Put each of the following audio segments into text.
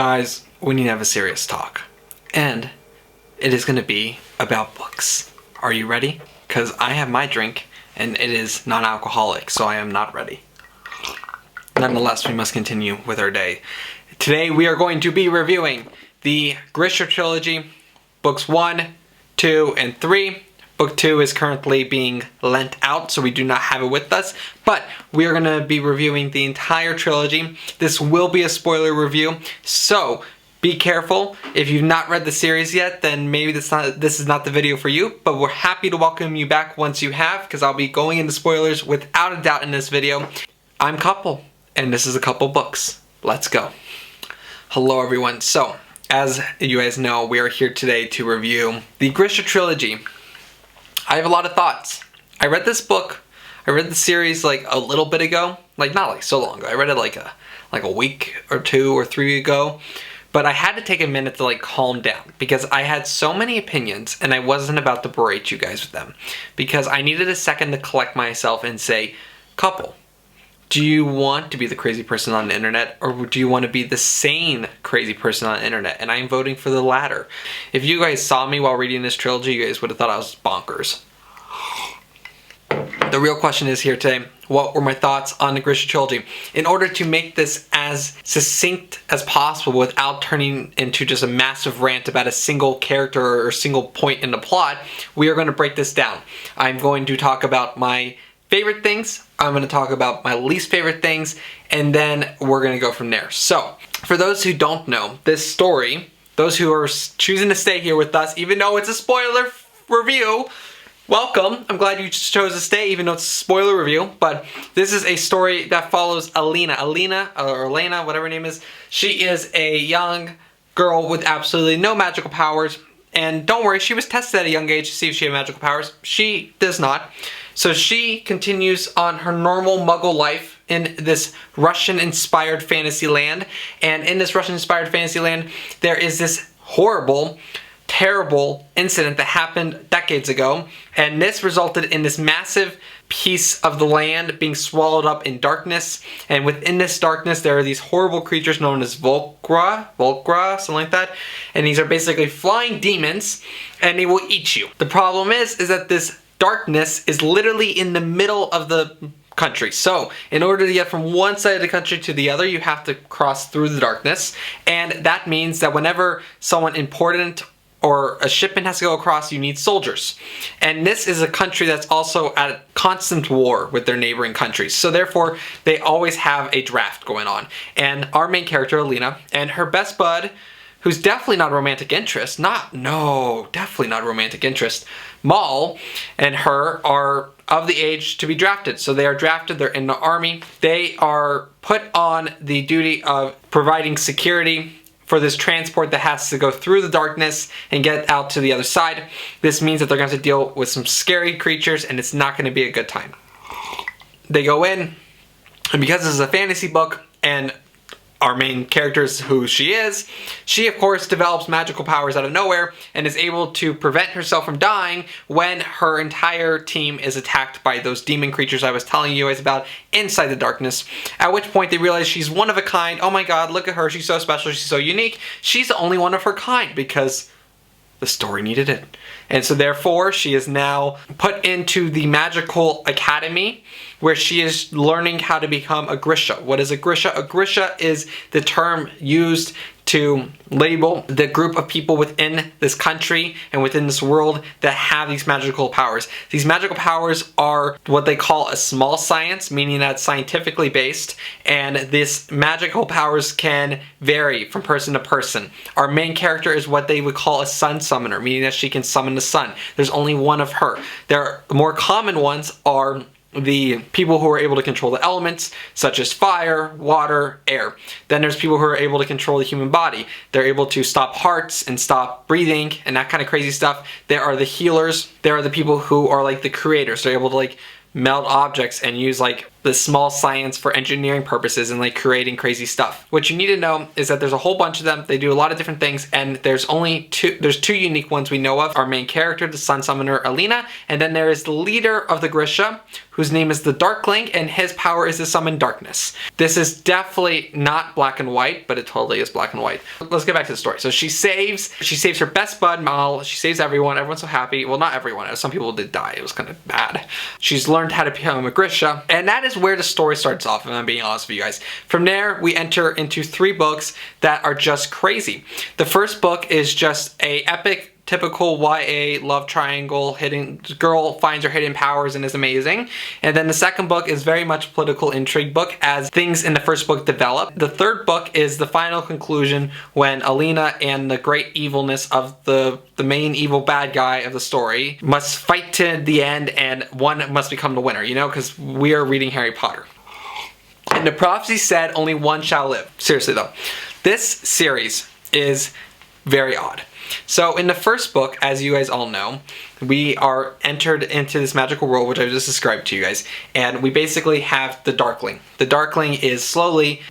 Guys, we need to have a serious talk. And it is going to be about books. Are you ready? Because I have my drink and it is non-alcoholic, so I am not ready. Nonetheless, we must continue with our day. Today we are going to be reviewing the Grisha Trilogy, books 1, 2, and 3. Book 2 is currently being lent out, so we do not have it with us, but we are going to be reviewing the entire trilogy. This will be a spoiler review, so be careful. If you've not read the series yet, then maybe this is not the video for you, but we're happy to welcome you back once you have, because I'll be going into spoilers without a doubt in this video. I'm Kupel, and this is A Kupel Books. Let's go. Hello everyone. So, as you guys know, we are here today to review the Grisha Trilogy. I have a lot of thoughts. I read this book, I read the series like a little bit ago, like not like so long ago. I read it like a week or 2 or 3 ago, but I had to take a minute to like calm down because I had so many opinions and I wasn't about to berate you guys with them because I needed a second to collect myself and say, Kupel, do you want to be the crazy person on the internet or do you want to be the sane crazy person on the internet? And I'm voting for the latter. If you guys saw me while reading this trilogy, you guys would have thought I was bonkers. The real question is here today, what were my thoughts on the Grisha Trilogy? In order to make this as succinct as possible without turning into just a massive rant about a single character or a single point in the plot, we are going to break this down. I'm going to talk about my favorite things, I'm going to talk about my least favorite things, and then we're going to go from there. So, for those who don't know, this story, those who are choosing to stay here with us, even though it's a spoiler review, welcome. I'm glad you chose to stay, even though it's a spoiler review, but this is a story that follows Elena, whatever her name is. She is a young girl with absolutely no magical powers, and don't worry, she was tested at a young age to see if she had magical powers. She does not. So she continues on her normal muggle life in this Russian-inspired fantasy land. And in this Russian-inspired fantasy land, there is this horrible, terrible incident that happened decades ago. And this resulted in this massive piece of the land being swallowed up in darkness. And within this darkness, there are these horrible creatures known as Volkra, something like that. And these are basically flying demons, and they will eat you. The problem is that this darkness is literally in the middle of the country. So, in order to get from one side of the country to the other, you have to cross through the darkness. And that means that whenever someone important or a shipment has to go across, you need soldiers. And this is a country that's also at constant war with their neighboring countries. So therefore, they always have a draft going on. And our main character, Elena, and her best bud, who's definitely not a romantic interest, definitely not a romantic interest, Maul and her are of the age to be drafted. So they are drafted, they're in the army. They are put on the duty of providing security for this transport that has to go through the darkness and get out to the other side. This means that they're going to have to deal with some scary creatures and it's not going to be a good time. They go in, and because this is a fantasy book and our main character is who she is, she of course develops magical powers out of nowhere and is able to prevent herself from dying when her entire team is attacked by those demon creatures I was telling you guys about inside the darkness. At which point they realize she's one of a kind. Oh my god, look at her, she's so special, she's so unique. She's the only one of her kind because the story needed it. And so therefore she is now put into the magical academy where she is learning how to become a Grisha. What is a Grisha? A Grisha is the term used to label the group of people within this country and within this world that have these magical powers. These magical powers are what they call a small science, meaning that it's scientifically based, and this magical powers can vary from person to person. Our main character is what they would call a sun summoner, meaning that she can summon the sun. There's only one of her. There more common ones are the people who are able to control the elements, such as fire, water, air. Then there's people who are able to control the human body. They're able to stop hearts and stop breathing and that kind of crazy stuff. There are the healers. There are the people who are like the creators. They're able to like melt objects and use like this small science for engineering purposes and like creating crazy stuff. What you need to know is that there's a whole bunch of them. They do a lot of different things, and there's two unique ones we know of. Our main character, the Sun Summoner Alina, and then there is the leader of the Grisha, whose name is the Darkling, and his power is to summon darkness. This is definitely not black and white, but it totally is black and white. Let's get back to the story. So she saves her best bud, Mal. She saves everyone. Everyone's so happy. Well, not everyone. Some people did die. It was kind of bad. She's learned how to become a Grisha, and that is where the story starts off, if I'm being honest with you guys. From there, we enter into 3 books that are just crazy. The first book is just a epic, typical YA love triangle. Hidden girl finds her hidden powers and is amazing. And then the second book is very much political intrigue book as things in the first book develop. The third book is the final conclusion when Alina and the great evilness of the main evil bad guy of the story must fight to the end, and one must become the winner, you know, because we are reading Harry Potter. And the prophecy said only one shall live. Seriously though, this series is very odd. So in the first book, as you guys all know, we are entered into this magical world, which I just described to you guys, and we basically have the Darkling. The Darkling is slowly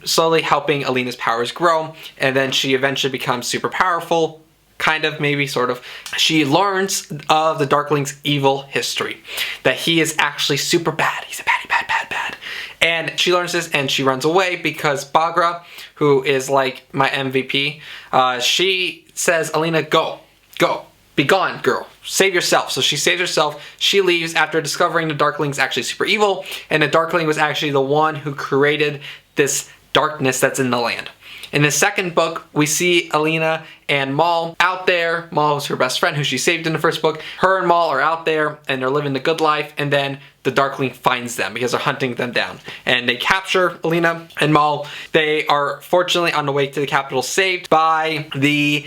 helping Alina's powers grow, and then she eventually becomes super powerful. Kind of, maybe, sort of. She learns of the Darkling's evil history. That he is actually super bad. He's a baddie, bad. And she learns this and she runs away because Bagra, who is like my MVP, she says, Alina, go. Be gone, girl. Save yourself. So she saves herself. She leaves after discovering the Darkling's actually super evil. And the Darkling was actually the one who created this darkness that's in the land. In the second book, we see Alina and Mal out there. Mal was her best friend who she saved in the first book. Her and Mal are out there and they're living the good life, and then the Darkling finds them because they're hunting them down. And they capture Alina and Mal. They are fortunately on the way to the capital, saved by the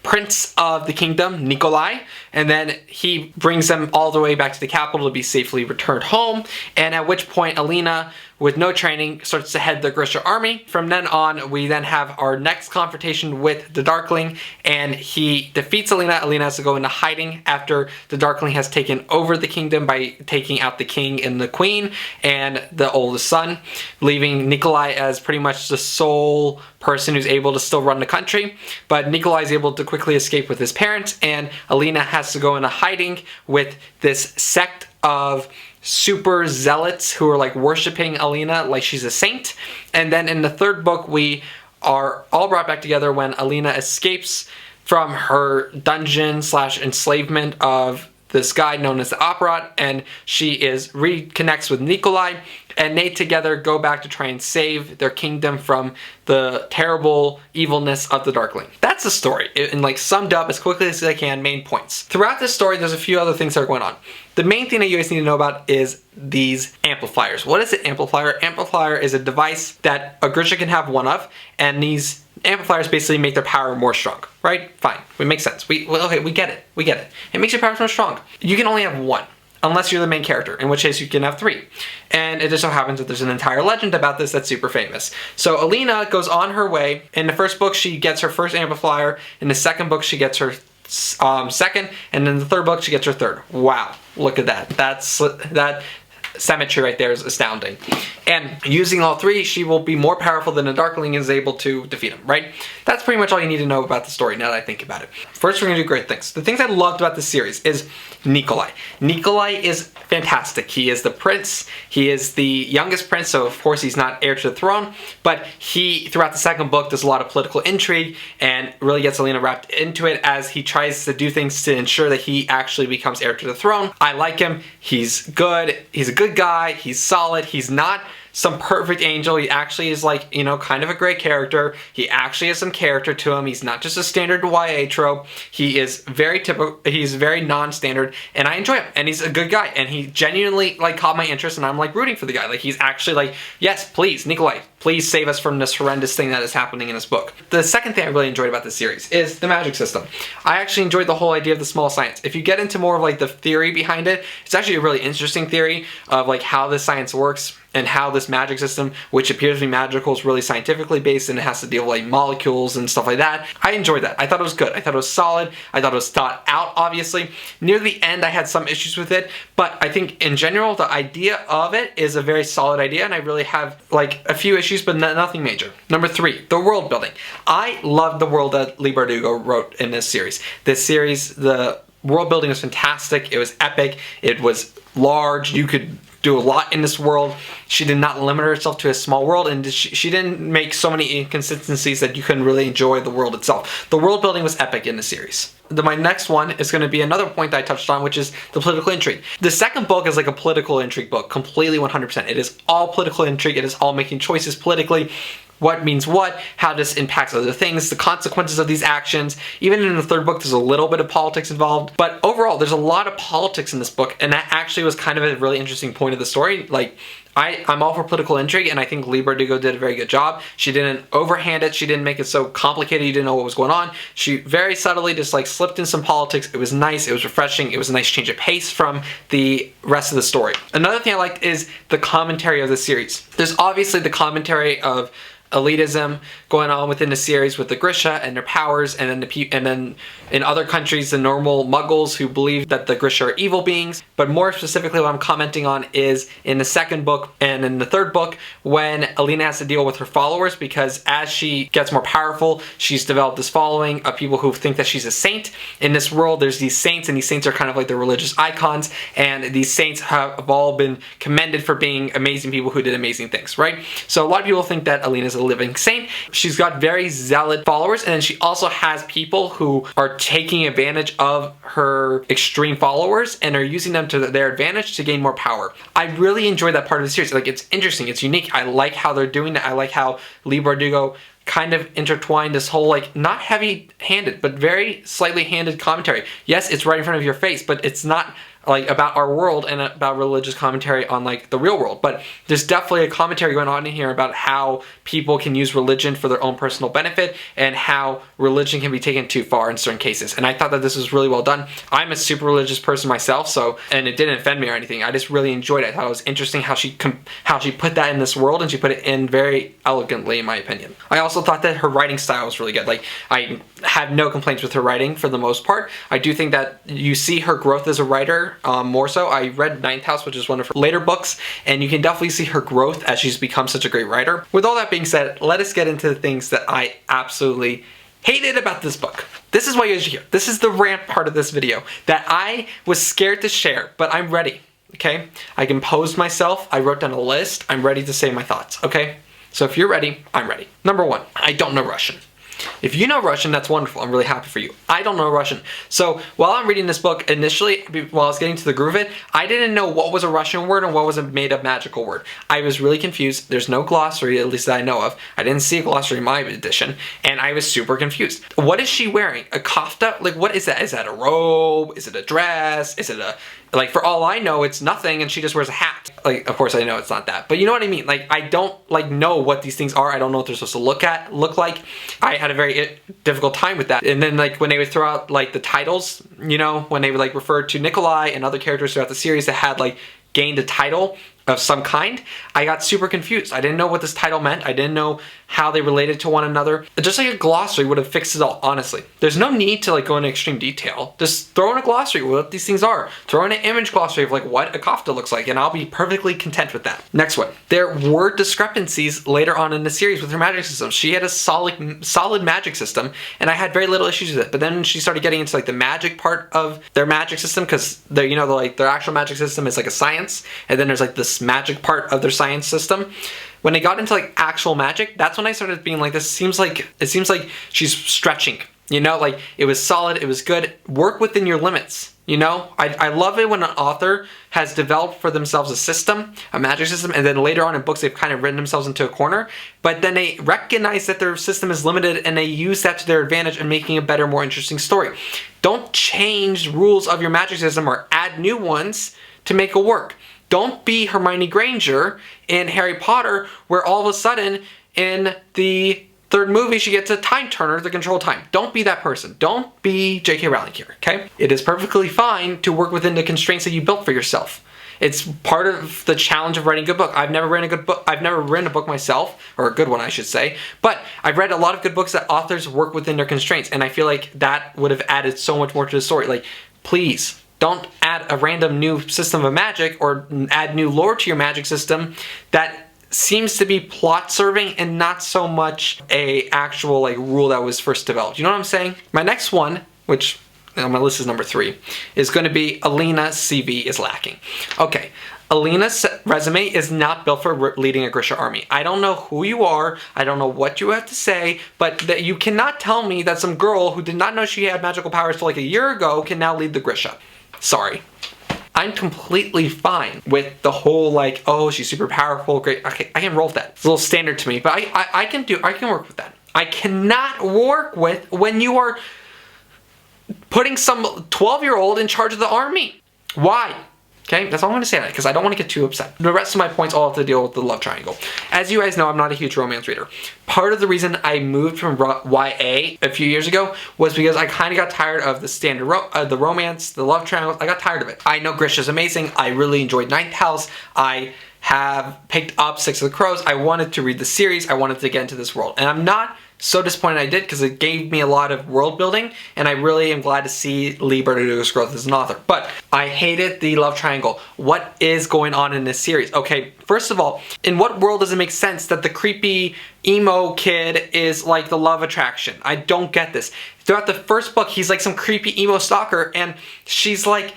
Prince of the Kingdom, Nikolai, and then he brings them all the way back to the capital to be safely returned home, and at which point Alina, with no training, starts to head the Grisha army. From then on, we then have our next confrontation with the Darkling, and he defeats Alina. Alina has to go into hiding after the Darkling has taken over the kingdom by taking out the king and the queen and the oldest son, leaving Nikolai as pretty much the sole person who's able to still run the country. But Nikolai is able to quickly escape with his parents, and Alina has to go into hiding with this sect of super zealots who are like worshiping Alina like she's a saint. And then in the third book, we are all brought back together when Alina escapes from her dungeon / enslavement of this guy known as the Operat, and she reconnects with Nikolai, and they together go back to try and save their kingdom from the terrible evilness of the Darkling. That's the story, and like summed up as quickly as I can, main points. Throughout this story, there's a few other things that are going on. The main thing that you guys need to know about is these amplifiers. What is an amplifier? Amplifier is a device that a Grisha can have one of, and these amplifiers basically make their power more strong, right? Fine, it makes sense. Okay, we get it. It makes your power more strong. You can only have one, unless you're the main character, in which case you can have 3. And it just so happens that there's an entire legend about this that's super famous. So Alina goes on her way. In the first book, she gets her first amplifier. In the second book, she gets her second. And in the third book, she gets her third. Wow, look at that. That symmetry right there is astounding. And using all 3, she will be more powerful than a Darkling is able to defeat him, right? That's pretty much all you need to know about the story now that I think about it. First, we're going to do great things. The things I loved about this series is Nikolai. Nikolai is fantastic. He is the prince. He is the youngest prince, so of course he's not heir to the throne, but he, throughout the second book, does a lot of political intrigue and really gets Alina wrapped into it as he tries to do things to ensure that he actually becomes heir to the throne. I like him. He's good. He's a good guy. He's solid. He's not some perfect angel. He actually is like, you know, kind of a great character. He actually has some character to him. He's not just a standard YA trope. He is very typical. He's very non-standard, and I enjoy him. And he's a good guy, and he genuinely like caught my interest, and I'm like rooting for the guy. Like he's actually like, yes, please, Nikolai, please save us from this horrendous thing that is happening in this book. The second thing I really enjoyed about this series is the magic system. I actually enjoyed the whole idea of the small science. If you get into more of like the theory behind it, it's actually a really interesting theory of like how this science works and how this magic system, which appears to be magical, is really scientifically based, and it has to deal with like molecules and stuff like that. I enjoyed that. I thought it was good. I thought it was solid. I thought it was thought out, obviously. Near the end, I had some issues with it, but I think in general, the idea of it is a very solid idea, and I really have like a few issues, but nothing major. Number 3, the world building. I loved the world that Leigh Bardugo wrote in this series. This series, the world building was fantastic. It was epic. It was large. You could do a lot in this world. She did not limit herself to a small world, and she didn't make so many inconsistencies that you couldn't really enjoy the world itself. The world building was epic in the series. My next one is going to be another point that I touched on, which is the political intrigue. The second book is like a political intrigue book, completely 100%. It is all political intrigue. It is all making choices politically. What means what, how this impacts other things, the consequences of these actions. Even in the third book, there's a little bit of politics involved. But overall, there's a lot of politics in this book, and that actually was kind of a really interesting point of the story. Like, I'm all for political intrigue, and I think Leigh Bardugo did a very good job. She didn't overhand it. She didn't make it so complicated you didn't know what was going on. She very subtly just like slipped in some politics. It was nice. It was refreshing. It was a nice change of pace from the rest of the story. Another thing I liked is the commentary of the series. There's obviously the commentary of elitism going on within the series with the Grisha and their powers, and then in other countries the normal muggles who believe that the Grisha are evil beings. But more specifically, what I'm commenting on is in the second book and in the third book, when Alina has to deal with her followers, because as she gets more powerful, she's developed this following of people who think that she's a saint. In this world, there's these saints, and these saints are kind of like the religious icons, and these saints have all been commended for being amazing people who did amazing things, right? So a lot of people think that Alina's a living saint. She's got very zealot followers, and then she also has people who are taking advantage of her extreme followers and are using them to their advantage to gain more power. I really enjoy that part of the series. Like, it's interesting, it's unique. I like how they're doing that. I like how Leigh Bardugo kind of intertwined this whole, like, not heavy-handed, but very slightly handed commentary. Yes, it's right in front of your face, but it's not like about our world and about religious commentary on like the real world. But there's definitely a commentary going on in here about how people can use religion for their own personal benefit and how religion can be taken too far in certain cases. And I thought that this was really well done. I'm a super religious person myself, so, and it didn't offend me or anything. I just really enjoyed it. I thought it was interesting how she put that in this world, and she put it in very elegantly, in my opinion. I also thought that her writing style was really good. Like, I have no complaints with her writing for the most part. I do think that you see her growth as a writer more so. I read Ninth House, which is one of her later books, and you can definitely see her growth as she's become such a great writer. With all that being said, let us get into the things that I absolutely hated about this book. This is why you're here. This is the rant part of this video that I was scared to share, but I'm ready, okay? I composed myself. I wrote down a list. I'm ready to say my thoughts, okay? So if you're ready, I'm ready. Number 1, I don't know Russian. If you know Russian, that's wonderful. I'm really happy for you. I don't know Russian. So while I'm reading this book, initially, while I was getting to the groove of it, I didn't know what was a Russian word and what was a made-up magical word. I was really confused. There's no glossary, at least that I know of. I didn't see a glossary in my edition, and I was super confused. What is she wearing? A kofta? Like, what is that? Is that a robe? Is it a dress? Is it a... Like, for all I know, it's nothing, and she just wears a hat. Like, of course I know it's not that, but you know what I mean? Like, I don't, like, know what these things are. I don't know what they're supposed to look like. I had a very difficult time with that. And then, like, when they would throw out, like, the titles, you know, when they would, like, refer to Nikolai and other characters throughout the series that had, like, gained a title of some kind, I got super confused. I didn't know what this title meant. I didn't know how they related to one another. Just like a glossary would have fixed it all, honestly. There's no need to like go into extreme detail. Just throw in a glossary what these things are. Throw in an image glossary of like what a kofta looks like, and I'll be perfectly content with that. Next one. There were discrepancies later on in the series with her magic system. She had a solid magic system, and I had very little issues with it. But then she started getting into like the magic part of their magic system, because their, you know, like their actual magic system is like a science, and then there's like this magic part of their science system. When they got into like actual magic, that's when I started being like, it seems like she's stretching, you know, like it was solid, it was good. Work within your limits, you know? I love it when an author has developed for themselves a system, a magic system, and then later on in books they've kind of written themselves into a corner, but then they recognize that their system is limited and they use that to their advantage in making a better, more interesting story. Don't change rules of your magic system or add new ones to make it work. Don't be Hermione Granger in Harry Potter, where all of a sudden in the third movie she gets a time turner to control time. Don't be that person. Don't be J.K. Rowling here, okay? It is perfectly fine to work within the constraints that you built for yourself. It's part of the challenge of writing a good book. I've never written a good book. I've never written a book myself, or a good one, I should say. But I've read a lot of good books that authors work within their constraints, and I feel like that would have added so much more to the story. Like, please, don't add a random new system of magic or add new lore to your magic system that seems to be plot serving and not so much a actual like rule that was first developed. You know what I'm saying? My next one, which on my list is number 3, is going to be Alina's CV is lacking. Okay, Alina's resume is not built for leading a Grisha army. I don't know who you are, I don't know what you have to say, but that you cannot tell me that some girl who did not know she had magical powers till like a year ago can now lead the Grisha. Sorry. I'm completely fine with the whole like, oh, she's super powerful, great. Okay, I can roll with that. It's a little standard to me, but I can work with that. I cannot work with when you are putting some 12-year-old in charge of the army. Why? Okay, that's all I'm going to say on it, because I don't want to get too upset. The rest of my points all have to deal with the love triangle. As you guys know, I'm not a huge romance reader. Part of the reason I moved from YA a few years ago was because I kind of got tired of the standard the romance, the love triangle. I got tired of it. I know Grisha's amazing. I really enjoyed Ninth House. I have picked up Six of the Crows. I wanted to read the series. I wanted to get into this world. And I'm not so disappointed I did, because it gave me a lot of world building, and I really am glad to see Leigh Bardugo's growth as an author. But I hated the love triangle. What is going on in this series? Okay, first of all, in what world does it make sense that the creepy emo kid is like the love attraction? I don't get this. Throughout the first book, he's like some creepy emo stalker, and she's like,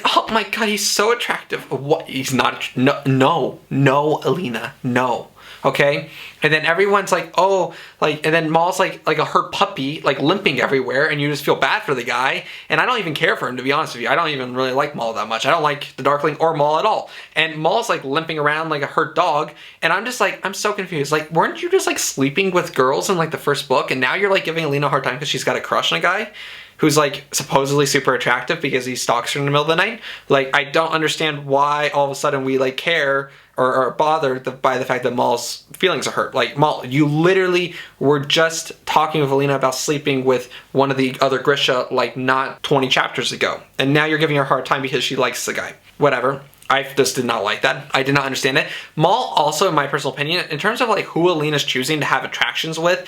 oh my god, he's so attractive. What? He's not. No, Alina, no. Okay, and then everyone's like, oh, like, and then Maul's like a hurt puppy, like limping everywhere, and you just feel bad for the guy. And I don't even care for him, to be honest with you. I don't even really like Maul that much. I don't like the Darkling or Maul at all. And Maul's like limping around like a hurt dog, and I'm just like, I'm so confused. Like, weren't you just like sleeping with girls in like the first book, and now you're like giving Alina a hard time because she's got a crush on a guy who's like supposedly super attractive because he stalks her in the middle of the night? Like, I don't understand why all of a sudden we like care or are bothered by the fact that Maul's feelings are hurt. Like, Maul, you literally were just talking with Alina about sleeping with one of the other Grisha like not 20 chapters ago, and now you're giving her a hard time because she likes the guy. Whatever. I just did not like that. I did not understand it. Maul also, in my personal opinion, in terms of like who Alina's choosing to have attractions with,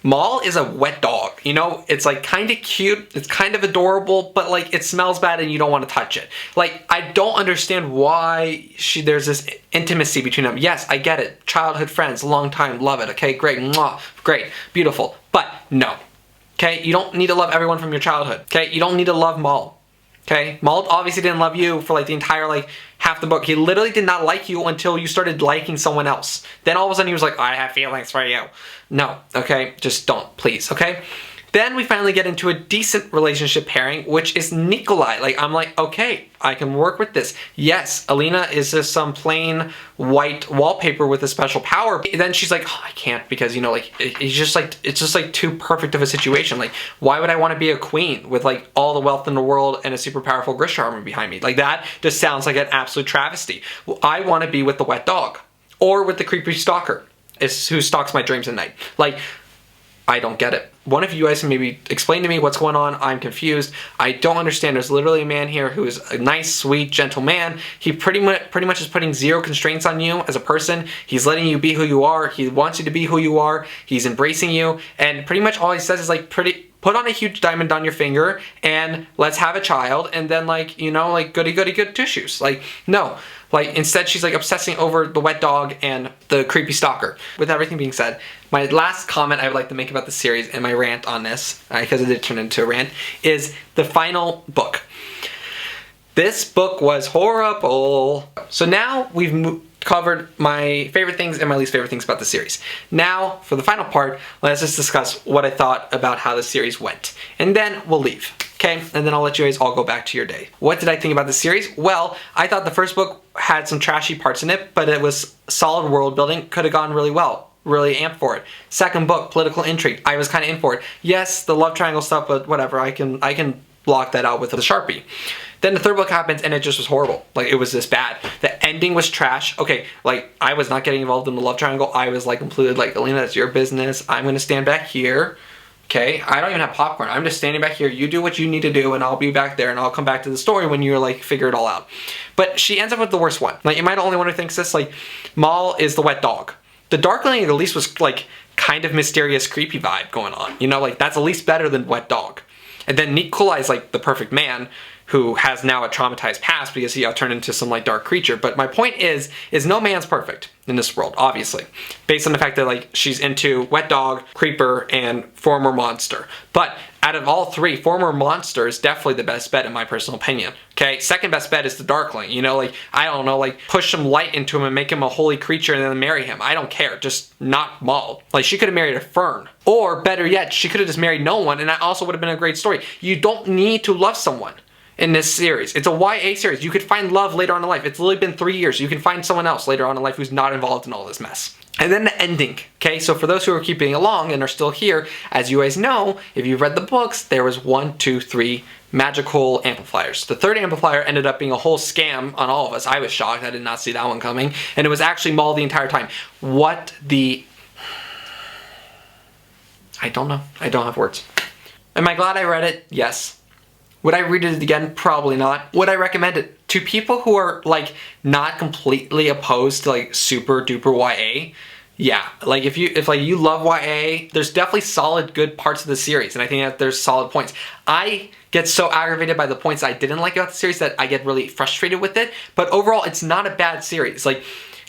Maul is a wet dog, you know? It's like kind of cute, it's kind of adorable, but like it smells bad and you don't want to touch it. Like, I don't understand why there's this intimacy between them. Yes, I get it. Childhood friends, long time, love it. Okay, great, mwah, great, beautiful. But no, okay? You don't need to love everyone from your childhood, okay? You don't need to love Maul. Okay, Maul obviously didn't love you for like the entire like half the book. He literally did not like you until you started liking someone else. Then all of a sudden he was like, I have feelings for you. No, okay, just don't, please, okay? Then we finally get into a decent relationship pairing, which is Nikolai. Like, I'm like, okay, I can work with this. Yes, Alina is just some plain white wallpaper with a special power. Then she's like, oh, I can't, because, you know, like, it's just like too perfect of a situation. Like, why would I want to be a queen with like all the wealth in the world and a super powerful Grisha army behind me? Like, that just sounds like an absolute travesty. Well, I want to be with the wet dog, or with the creepy stalker who stalks my dreams at night. Like, I don't get it. One of you guys can maybe explain to me what's going on. I'm confused. I don't understand. There's literally a man here who is a nice, sweet, gentle man. He pretty much is putting zero constraints on you as a person. He's letting you be who you are. He wants you to be who you are. He's embracing you. And pretty much all he says is like, put on a huge diamond on your finger and let's have a child. And then like, you know, like goody goody good tissues. Like, no. Like, instead she's like obsessing over the wet dog and the creepy stalker. With everything being said, my last comment I would like to make about the series and my rant on this, because it did turn into a rant, is the final book. This book was horrible. So now we've covered my favorite things and my least favorite things about the series. Now, for the final part, let's just discuss what I thought about how the series went. And then we'll leave. Okay, and then I'll let you guys all go back to your day. What did I think about the series? Well, I thought the first book had some trashy parts in it, but it was solid world building, could have gone really well. Really amped for it. Second book, Political Intrigue, I was kind of in for it. Yes, the love triangle stuff, but whatever, I can block that out with a Sharpie. Then the third book happens and it just was horrible. Like, it was this bad. The ending was trash. Okay, like, I was not getting involved in the love triangle. I was like completely like, Alina, that's your business. I'm gonna stand back here. Okay, I don't even have popcorn. I'm just standing back here. You do what you need to do and I'll be back there and I'll come back to the story when you're like, figure it all out. But she ends up with the worst one. Like, am I the only one who thinks this? Like, Maul is the wet dog. The Darkling at least was like kind of mysterious, creepy vibe going on. You know, like, that's at least better than wet dog. And then Nikolai is like the perfect man who has now a traumatized past because he turned into some like dark creature. But my point is no man's perfect in this world, obviously. Based on the fact that like she's into wet dog, creeper, and former monster. But out of all three, former monster is definitely the best bet in my personal opinion. Okay, second best bet is the Darkling. You know, like, I don't know, like, push some light into him and make him a holy creature and then marry him. I don't care, just not Maul. Like, she could have married a fern. Or better yet, she could have just married no one and that also would have been a great story. You don't need to love someone in this series. It's a YA series. You could find love later on in life. It's literally been 3 years. You can find someone else later on in life who's not involved in all this mess. And then the ending, okay? So for those who are keeping along and are still here, as you guys know, if you've read the books, there was 1, 2, 3 magical amplifiers. The third amplifier ended up being a whole scam on all of us. I was shocked. I did not see that one coming. And it was actually Maul the entire time. What the... I don't know. I don't have words. Am I glad I read it? Yes. Would I read it again? Probably not. Would I recommend it? To people who are like not completely opposed to like super duper YA, yeah. Like if you love YA, there's definitely solid good parts of the series and I think that there's solid points. I get so aggravated by the points I didn't like about the series that I get really frustrated with it, but overall it's not a bad series.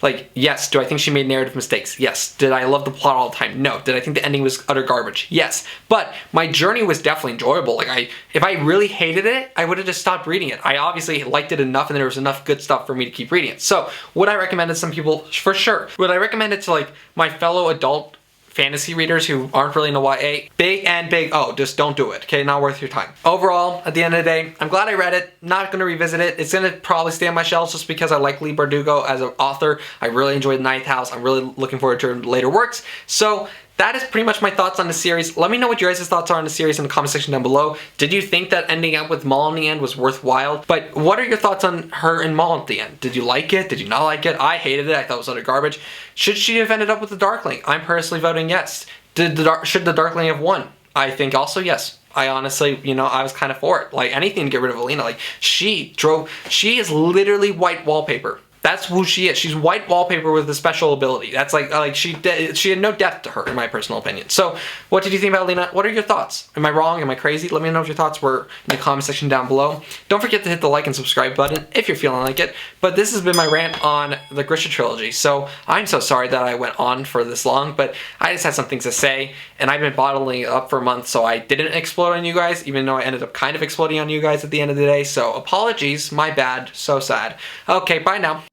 Like, yes, do I think she made narrative mistakes? Yes. Did I love the plot all the time? No. Did I think the ending was utter garbage? Yes. But my journey was definitely enjoyable. Like, if I really hated it, I would have just stopped reading it. I obviously liked it enough and there was enough good stuff for me to keep reading it. So, would I recommend it to some people? For sure. Would I recommend it to, like, my fellow adult fantasy readers who aren't really into YA? Big O, just don't do it, okay? Not worth your time. Overall, at the end of the day, I'm glad I read it. Not gonna revisit it. It's gonna probably stay on my shelves just because I like Leigh Bardugo as an author. I really enjoyed Ninth House. I'm really looking forward to her later works. So that is pretty much my thoughts on the series. Let me know what your guys' thoughts are on the series in the comment section down below. Did you think that ending up with Maul in the end was worthwhile? But what are your thoughts on her and Maul at the end? Did you like it? Did you not like it? I hated it. I thought it was utter garbage. Should she have ended up with the Darkling? I'm personally voting yes. Should the Darkling have won? I think also yes. I honestly, you know, I was kind of for it. Like, anything to get rid of Alina. Like, she is literally white wallpaper. That's who she is. She's white wallpaper with a special ability. That's like she had no depth to her, in my personal opinion. So, what did you think about Alina? What are your thoughts? Am I wrong? Am I crazy? Let me know what your thoughts were in the comment section down below. Don't forget to hit the like and subscribe button if you're feeling like it. But this has been my rant on the Grisha Trilogy. So, I'm so sorry that I went on for this long, but I just had some things to say, and I've been bottling it up for a month, so I didn't explode on you guys, even though I ended up kind of exploding on you guys at the end of the day. So, apologies. My bad. So sad. Okay, bye now.